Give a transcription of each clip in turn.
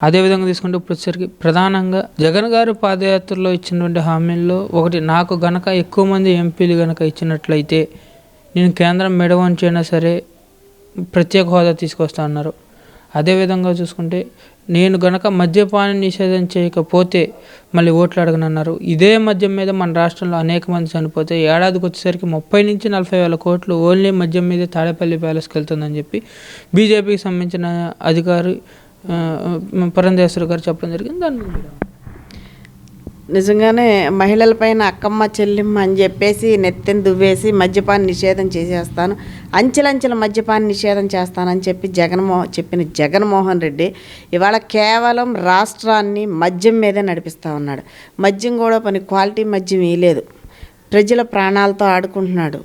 అదేవిధంగా తీసుకుంటే ఇప్పుడు వచ్చేసరికి ప్రధానంగా జగన్ గారు పాదయాత్రలో ఇచ్చినటువంటి హామీల్లో ఒకటి, నాకు గనక ఎక్కువ మంది ఎంపీలు గనక ఇచ్చినట్లయితే నేను కేంద్రం మెడ వంచైనా సరే ప్రత్యేక హోదా తీసుకొస్తా అన్నారు. అదేవిధంగా చూసుకుంటే నేను గనక మద్యపాన నిషేధం చేయకపోతే మళ్ళీ ఓట్లు అడగనన్నారు. ఇదే మద్యం మీద మన రాష్ట్రంలో అనేక మంది చనిపోతే ఏడాదికి వచ్చేసరికి 30 నుంచి 40 వేల కోట్లు ఓన్లీ మద్యం మీదే తాడేపల్లి ప్యాలెస్కి వెళ్తుందని చెప్పి బీజేపీకి సంబంధించిన అధికారి పురంధేశ్వరి గారు చెప్పడం జరిగింది. దాని నిజంగానే మహిళలపైన అక్కమ్మ చెల్లిమ్మ అని చెప్పేసి నెత్తిని దువ్వేసి మద్యపాన నిషేధం చేసేస్తాను, అంచెలంచెల మద్యపాన నిషేధం చేస్తానని చెప్పి చెప్పిన జగన్మోహన్ రెడ్డి ఇవాళ కేవలం రాష్ట్రాన్ని మద్యం మీదే నడిపిస్తూ ఉన్నాడు. మద్యం కూడా క్వాలిటీ మద్యం ఇవ్వలేదు, ప్రజల ప్రాణాలతో ఆడుకుంటున్నాడు.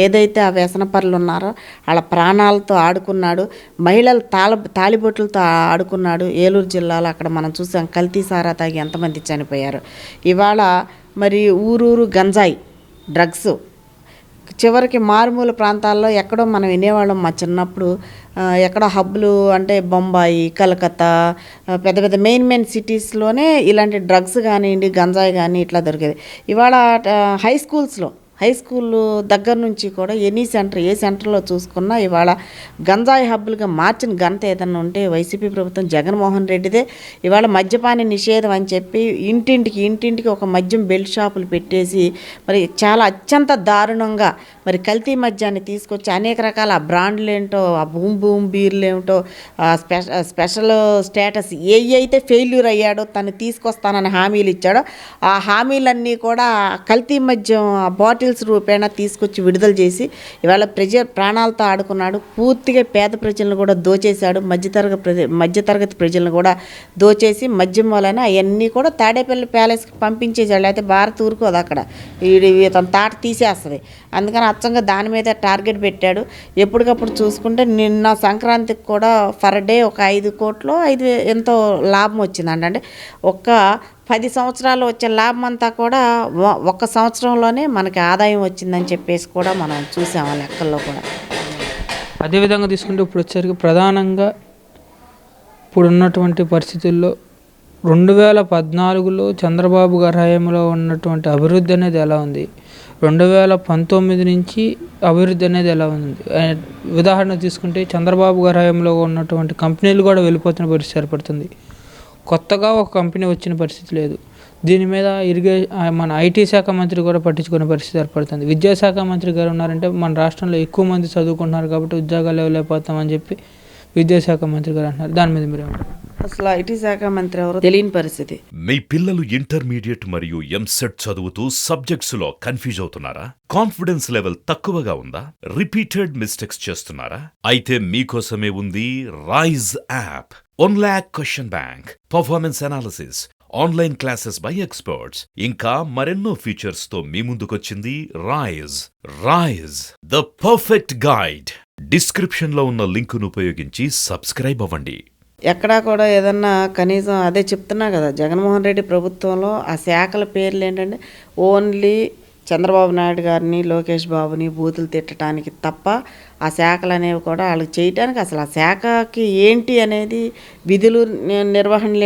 ఏదైతే ఆ వ్యసనపరులు ఉన్నారో వాళ్ళ ప్రాణాలతో ఆడుకున్నాడు. మహిళలు తాలిబొట్లతో ఆడుకున్నాడు. ఏలూరు జిల్లాలో అక్కడ మనం చూసాం, కల్తీ సారా తాగి ఎంతమంది చనిపోయారు. ఇవాళ మరి ఊరూరు గంజాయి డ్రగ్స్, చివరికి మారుమూల ప్రాంతాల్లో ఎక్కడో మనం వినేవాళ్ళం మా చిన్నప్పుడు. ఎక్కడో హబ్బులు అంటే బొంబాయి, కలకత్తా, పెద్ద పెద్ద మెయిన్ సిటీస్లోనే ఇలాంటి డ్రగ్స్ కానివ్వండి, గంజాయి కానీ ఇట్లా దొరికేది. ఇవాళ హై స్కూల్ దగ్గర నుంచి కూడా ఏ సెంటర్లో చూసుకున్నా ఇవాళ గంజాయి హబ్బులుగా మార్చిన ఘనత ఏదన్నా ఉంటే వైసీపీ ప్రభుత్వం జగన్మోహన్ రెడ్డిదే. ఇవాళ మద్యపాన నిషేధం అని చెప్పి ఇంటింటికి ఒక మద్యం బెల్ట్ షాపులు పెట్టేసి మరి చాలా అత్యంత దారుణంగా మరి కల్తీ మద్యాన్ని తీసుకొచ్చి అనేక రకాల బ్రాండ్లు ఏంటో, ఆ బూమ్ బీర్లు ఏమిటో, స్పెషల్ స్టేటస్ అయితే ఫెయిల్యూర్ అయ్యాడో తను తీసుకొస్తానని హామీలు ఇచ్చాడో ఆ హామీలన్నీ కూడా కల్తీ మద్యం బాటిల్స్ రూపేణా తీసుకొచ్చి విడుదల చేసి ఇవాళ ప్రాణాలతో ఆడుకున్నాడు. పూర్తిగా పేద ప్రజలను కూడా దోచేశాడు. మధ్యతరగతి ప్రజలను కూడా దోచేసి మద్యం వలన అవన్నీ కూడా తాడేపల్లి ప్యాలెస్కి పంపించేసాడు. అయితే భారత్ ఊరుకోదు, అక్కడ తన తాట తీసేస్తుంది. అందుకని అచ్చంగా దాని మీద టార్గెట్ పెట్టాడు. ఎప్పటికప్పుడు చూసుకుంటే నిన్న సంక్రాంతికి కూడా ఫర్ డే ఒక 5 కోట్లు ఎంతో లాభం వచ్చిందండి. అంటే ఒక్క 10 సంవత్సరాలు వచ్చే లాభం అంతా కూడా ఒక్క సంవత్సరంలోనే మనకి ఆదాయం వచ్చిందని చెప్పేసి కూడా మనం చూసాం ఆ లెక్కల్లో కూడా. అదేవిధంగా తీసుకుంటే ఇప్పుడు వచ్చేసరికి ప్రధానంగా ఇప్పుడు ఉన్నటువంటి పరిస్థితుల్లో 2014లో చంద్రబాబు గారి హయాంలో ఉన్నటువంటి అభివృద్ధి అనేది ఎలా ఉంది, 2019 నుంచి అభివృద్ధి అనేది ఎలా ఉంది. ఉదాహరణ తీసుకుంటే చంద్రబాబు గారి హయాంలో ఉన్నటువంటి కంపెనీలు కూడా వెళ్ళిపోతున్న పరిస్థితి ఏర్పడుతుంది. కొత్తగా ఒక కంపెనీ వచ్చిన పరిస్థితి లేదు. దీని మీద మన ఐటీ శాఖ మంత్రి కూడా పట్టించుకునే పరిస్థితి ఏర్పడుతుంది. విద్యాశాఖ మంత్రి గారు ఉన్నారంటే మన రాష్ట్రంలో ఎక్కువ మంది చదువుకుంటున్నారు కాబట్టి ఉద్యోగాలు ఇవ్వలేకపోతామని చెప్పి విద్యాశాఖ మంత్రి గారు అంటున్నారు. దాని మీద మీరు అసలు ఐటీ శాఖ మంత్రి ఎవరో తెలియని పరిస్థితి. మీ పిల్లలు ఇంటర్మీడియట్ మరియు ఎంసెట్ చదువుతూ సబ్జెక్ట్స్ లో కన్ఫ్యూజ్ అవుతున్నారా? కాన్ఫిడెన్స్ లెవెల్ తక్కువగా ఉందా? రిపీటెడ్ మిస్టేక్స్ చేస్తున్నారా? అయితే మీకోసమే ఉంది Rise app. 1 lakh question bank, performance analysis, online classes by experts, ఇంకా మరెన్నో ఫీచర్స్ తో మీ ముందుకొచ్చింది Rise the perfect guide. Description లో ఉన్న లింకును ఉపయోగించి సబ్స్క్రైబ్ అవ్వండి. ఎక్కడా కూడా ఏదన్నా కనీసం అదే చెప్తున్నా కదా, జగన్మోహన్ రెడ్డి ప్రభుత్వంలో ఆ శాఖల పేర్లు ఏంటంటే ఓన్లీ చంద్రబాబు నాయుడు గారిని, లోకేష్ బాబుని బూతులు తిట్టడానికి తప్ప ఆ శాఖలు అనేవి కూడా వాళ్ళకి చేయటానికి, అసలు ఆ శాఖకి ఏంటి అనేది విధి నిర్వహణలు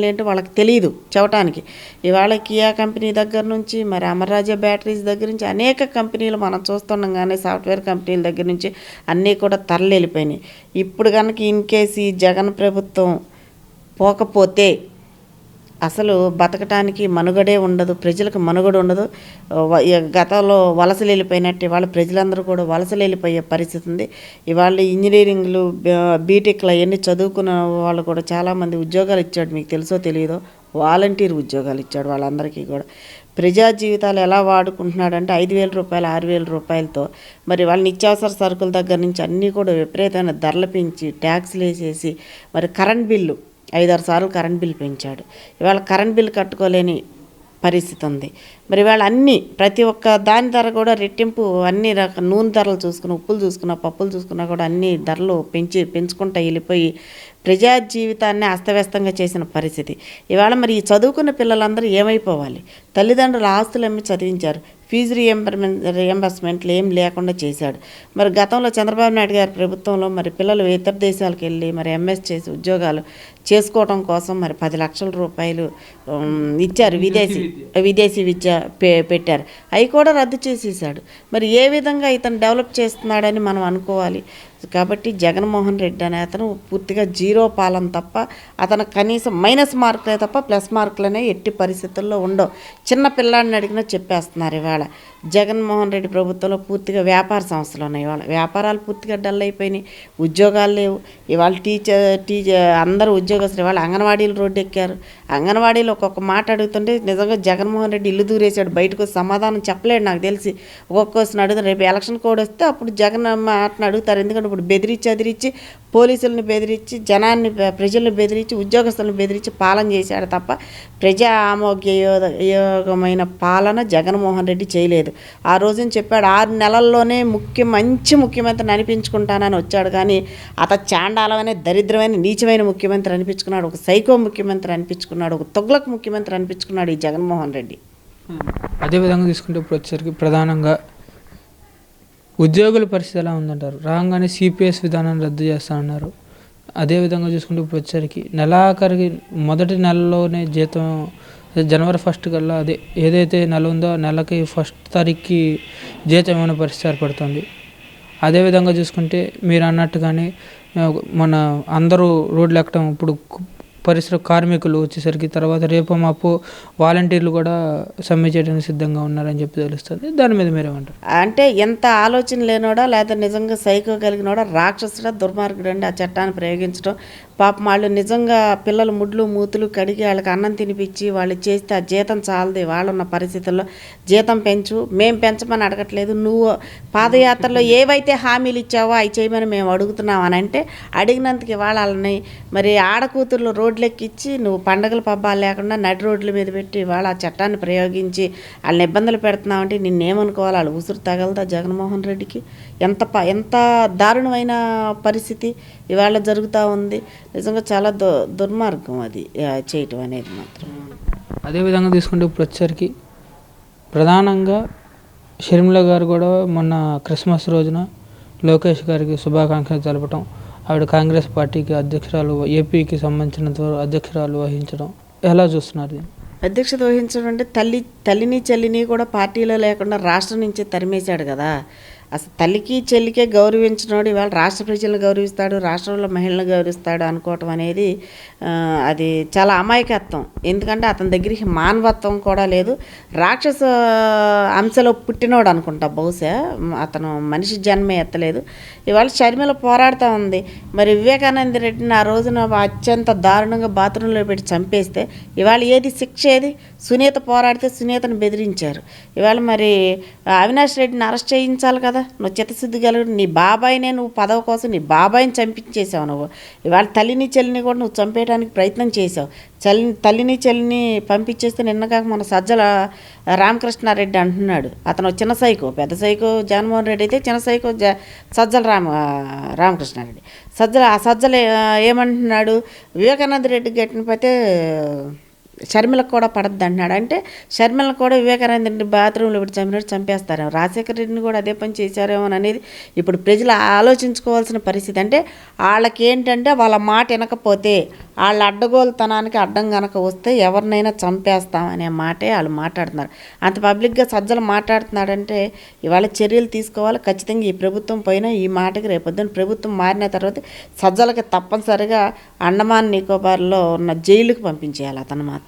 ఏంటి వాళ్ళకి తెలియదు చెప్పటానికి. ఇవాళ కియా కంపెనీ దగ్గర నుంచి మరి అమర్రాజా బ్యాటరీస్ దగ్గర నుంచి అనేక కంపెనీలు మనం చూస్తున్నాం, కానీ సాఫ్ట్వేర్ కంపెనీల దగ్గర నుంచి అన్నీ కూడా తరలి వెళ్ళిపోయినాయి. ఇప్పుడు కనుక ఇన్ కేసు ఈ జగన్ ప్రభుత్వం పోకపోతే అసలు బతకటానికి మనుగడే ఉండదు, ప్రజలకు మనుగడ ఉండదు. గతంలో వలసలు వెళ్ళిపోయినట్టు ఇవాళ ప్రజలందరూ కూడా వలసలు వెళ్ళిపోయే పరిస్థితి ఉంది. ఇవాళ ఇంజనీరింగ్లు, బీటెక్లు అవన్నీ చదువుకున్న వాళ్ళు కూడా చాలామంది ఉద్యోగాలు ఇచ్చాడు. మీకు తెలుసో తెలియదో వాలంటీర్ ఉద్యోగాలు ఇచ్చాడు వాళ్ళందరికీ కూడా. ప్రజా జీవితాలు ఎలా వాడుకుంటున్నాడంటే 5,000 రూపాయలు 6,000 రూపాయలతో మరి వాళ్ళ నిత్యావసర సరుకుల దగ్గర నుంచి అన్నీ కూడా విపరీతమైన ధరలు పెంచి ట్యాక్స్లు వేసేసి మరి కరెంట్ బిల్లు 5-6 సార్లు కరెంట్ బిల్ పెంచాడు. ఇవాళ కరెంట్ బిల్ కట్టుకోలేని పరిస్థితి ఉంది. మరి ఇవాళ ప్రతి ఒక్క దాని ధర కూడా రెట్టింపు, అన్ని నూనె ధరలు చూసుకున్నా, ఉప్పులు చూసుకున్నా, పప్పులు చూసుకున్నా కూడా అన్ని ధరలు పెంచుకుంటూ వెళ్ళిపోయి ప్రజా జీవితాన్ని అస్తవ్యస్తంగా చేసిన పరిస్థితి. ఇవాళ మరి ఈ చదువుకున్న పిల్లలందరూ ఏమైపోవాలి? తల్లిదండ్రుల ఆస్తులు అమ్మి చదివించారు, ఫీజు రియంబర్స్మెంట్లు ఏం లేకుండా చేశాడు. మరి గతంలో చంద్రబాబు నాయుడు గారి ప్రభుత్వంలో మరి పిల్లలు ఇతర దేశాలకు వెళ్ళి మరి ఎంఎస్ చేసి ఉద్యోగాలు చేసుకోవడం కోసం మరి 10 లక్షల రూపాయలు ఇచ్చారు, విదేశీ విద్య పెట్టారు. అవి కూడా రద్దు చేసేసాడు. మరి ఏ విధంగా ఇతను డెవలప్ చేస్తున్నాడని మనం అనుకోవాలి. కాబట్టి జగన్మోహన్ రెడ్డి అనే అతను పూర్తిగా జీరో పాలన తప్ప, అతను కనీసం మైనస్ మార్కులే తప్ప ప్లస్ మార్కులనే ఎట్టి పరిస్థితుల్లో ఉండవు. చిన్న పిల్లాడిని అడిగినా చెప్పేస్తున్నారు. ఇవాళ జగన్మోహన్ రెడ్డి ప్రభుత్వంలో పూర్తిగా వ్యాపార సంస్థలు ఉన్నాయి. ఇవాళ వ్యాపారాలు పూర్తిగా డల్ అయిపోయినాయి, ఉద్యోగాలు లేవు. ఇవాళ టీచర్ అందరూ ఉద్యోగస్తులు ఇవాళ అంగన్వాడీలు రోడ్డు ఎక్కారు. అంగన్వాడీలు ఒక్కొక్క మాట అడుగుతుంటే నిజంగా జగన్మోహన్ రెడ్డి ఇల్లు దూరేశాడు, బయటకు సమాధానం చెప్పలేడు. నాకు తెలిసి ఒక్కొక్కసారి అడుగుతారు, రేపు ఎలక్షన్ కోడ్ వస్తే అప్పుడు జగన్ మాటను అడుగుతారు. ఎందుకంటే ఇప్పుడు బెదిరించి పోలీసులను బెదిరించి ప్రజలను బెదిరించి ఉద్యోగస్తులను బెదిరించి పాలన చేశాడు తప్ప ప్రజా ఆమోగ్యయోగమైన పాలన జగన్మోహన్ రెడ్డి చేయలేదు. ఆ రోజున చెప్పాడు 6 నెలల్లోనే మంచి ముఖ్యమంత్రిని అనిపించుకుంటానని వచ్చాడు. కానీ చాండాలమైన దరిద్రమైన నీచమైన ముఖ్యమంత్రి అనిపించుకున్నాడు, ఒక సైకో ముఖ్యమంత్రి అనిపించుకున్నాడు, ఒక తొగ్లక్ ముఖ్యమంత్రి అనిపించుకున్నాడు ఈ జగన్మోహన్ రెడ్డి. అదేవిధంగా తీసుకుంటే ఇప్పుడు వచ్చేసరికి ప్రధానంగా ఉద్యోగుల పరిస్థితి ఎలా ఉందంటారు? రాగానే సిపిఎస్ విధానాన్ని రద్దు చేస్తానన్నారు. అదేవిధంగా చూసుకుంటే ఇప్పుడు వచ్చేసరికి నెలాఖరికి మొదటి నెలలోనే జీతం జనవరి 1 కల్లా ఏదైతే నెల ఉందో నెలకి 1 తారీఖుకి జీతం ఏమైనా పరిస్థితి ఏర్పడుతుంది. అదేవిధంగా చూసుకుంటే మీరు అన్నట్టుగానే మన అందరూ రోడ్లు ఎక్కడం, ఇప్పుడు పరిసర కార్మికులు వచ్చేసరికి తర్వాత రేపు మాపు వాలంటీర్లు కూడా సమ్మె చేయడానికి సిద్ధంగా ఉన్నారని చెప్పి తెలుస్తుంది. దాని మీద మీరేమంటారు? అంటే ఎంత ఆలోచన లేనోడా లేదా నిజంగా సైకో కలిగినోడా, రాక్షసుడా, దుర్మార్గుడు అండి ఆ చట్టాన్ని ప్రయోగించడం. పాపం వాళ్ళు నిజంగా పిల్లలు ముడ్లు మూతులు కడిగి వాళ్ళకి అన్నం తినిపించి వాళ్ళు చేస్తే ఆ జీతం చాలది. వాళ్ళున్న పరిస్థితుల్లో జీతం పెంచు, మేము పెంచమని అడగట్లేదు, నువ్వు పాదయాత్రలో ఏవైతే హామీలు ఇచ్చావో అవి చేయమని మేము అడుగుతున్నాం అని అంటే అడిగినందుకు వాళ్ళని మరి ఆడకూతుర్లు రోడ్లెక్కిచ్చి నువ్వు పండగల పబ్బాలు లేకుండా నడి రోడ్ల మీద పెట్టి వాళ్ళ ఆ చట్టాన్ని ప్రయోగించి వాళ్ళని ఇబ్బందులు పెడుతున్నావంటే నిన్నేమనుకోవాలి? వాళ్ళు ఉసురు తగలదా జగన్మోహన్ రెడ్డికి? ఎంత దారుణమైన పరిస్థితి ఇవాళ జరుగుతూ ఉంది. నిజంగా చాలా దుర్మార్గం అది చేయటం అనేది మాత్రం. అదేవిధంగా తీసుకుంటే ఇప్పుడు వచ్చేసరికి ప్రధానంగా షర్మిల గారు కూడా మొన్న క్రిస్మస్ రోజున లోకేష్ గారికి శుభాకాంక్షలు తెలపటం, ఆవిడ కాంగ్రెస్ పార్టీకి అధ్యక్షురాలు, ఏపీకి సంబంధించినంత అధ్యక్షురాలు వహించడం ఎలా చూస్తున్నారు? అధ్యక్షత వహించడం అంటే తల్లిని చెల్లిని కూడా పార్టీలో లేకుండా రాష్ట్రం నుంచి తరిమేశాడు కదా. అసలు తల్లికి చెల్లికే గౌరవించినోడు ఇవాళ రాష్ట్ర ప్రజలను గౌరవిస్తాడు, రాష్ట్రంలో మహిళలను గౌరవిస్తాడు అనుకోవటం అనేది అది చాలా అమాయకత్వం. ఎందుకంటే అతని దగ్గరికి మానవత్వం కూడా లేదు. రాక్షస అంశలో పుట్టినోడు అనుకుంటా, బహుశా అతను మనిషి జన్మే ఎత్తలేదు. ఇవాళ షర్మిల పోరాడుతూ ఉంది. మరి వివేకానంద రెడ్డిని ఆ రోజున అత్యంత దారుణంగా బాత్రూంలో పెట్టి చంపేస్తే ఇవాళ ఏది శిక్ష? ఏది? సునీత పోరాడితే సునీతను బెదిరించారు. ఇవాళ మరి అవినాష్ రెడ్డిని అరెస్ట్ చేయించాలి కదా. నువ్వు చిత్తశుద్ధి కలిగి నీ బాబాయినే నువ్వు పదవి కోసం నీ బాబాయిని చంపించేసావు. నువ్వు ఇవాళ తల్లిని చెల్లిని కూడా నువ్వు చంపేయడానికి ప్రయత్నం చేసావు. తల్లిని చెల్లిని పంపించేస్తే నిన్నగాక మన సజ్జల రామకృష్ణారెడ్డి అంటున్నాడు అతను చిన్న సైకో, పెద్ద సైకో జగన్మోహన్ రెడ్డి అయితే చిన్న సైకో సజ్జల రామకృష్ణారెడ్డి. సజ్జల ఏమంటున్నాడు, వివేకానంద రెడ్డి గట్టినపోతే షర్మిలకు కూడా పడద్దు అంటున్నాడు. అంటే షర్మిలను కూడా వివేకానంద రెడ్డి బాత్రూంలో పెట్టి చంపినట్టు చంపేస్తారేమో, రాజశేఖర రెడ్డిని కూడా అదే పని చేశారేమో అనేది ఇప్పుడు ప్రజలు ఆలోచించుకోవాల్సిన పరిస్థితి. అంటే వాళ్ళకి ఏంటంటే వాళ్ళ మాట వినకపోతే, వాళ్ళ అడ్డగోలుతనానికి అడ్డం కనుక వస్తే ఎవరినైనా చంపేస్తామనే మాటే వాళ్ళు మాట్లాడుతున్నారు. అంత పబ్లిక్గా సజ్జలు మాట్లాడుతున్నాడంటే ఇవాళ చర్యలు తీసుకోవాలి ఖచ్చితంగా. ఈ ప్రభుత్వం పోయినా ఈ మాటకి రేపొద్దున ప్రభుత్వం మారిన తర్వాత సజ్జలకి తప్పనిసరిగా అండమాన్ నికోబార్లో ఉన్న జైలుకి పంపించేయాలి అతను మాత్రం.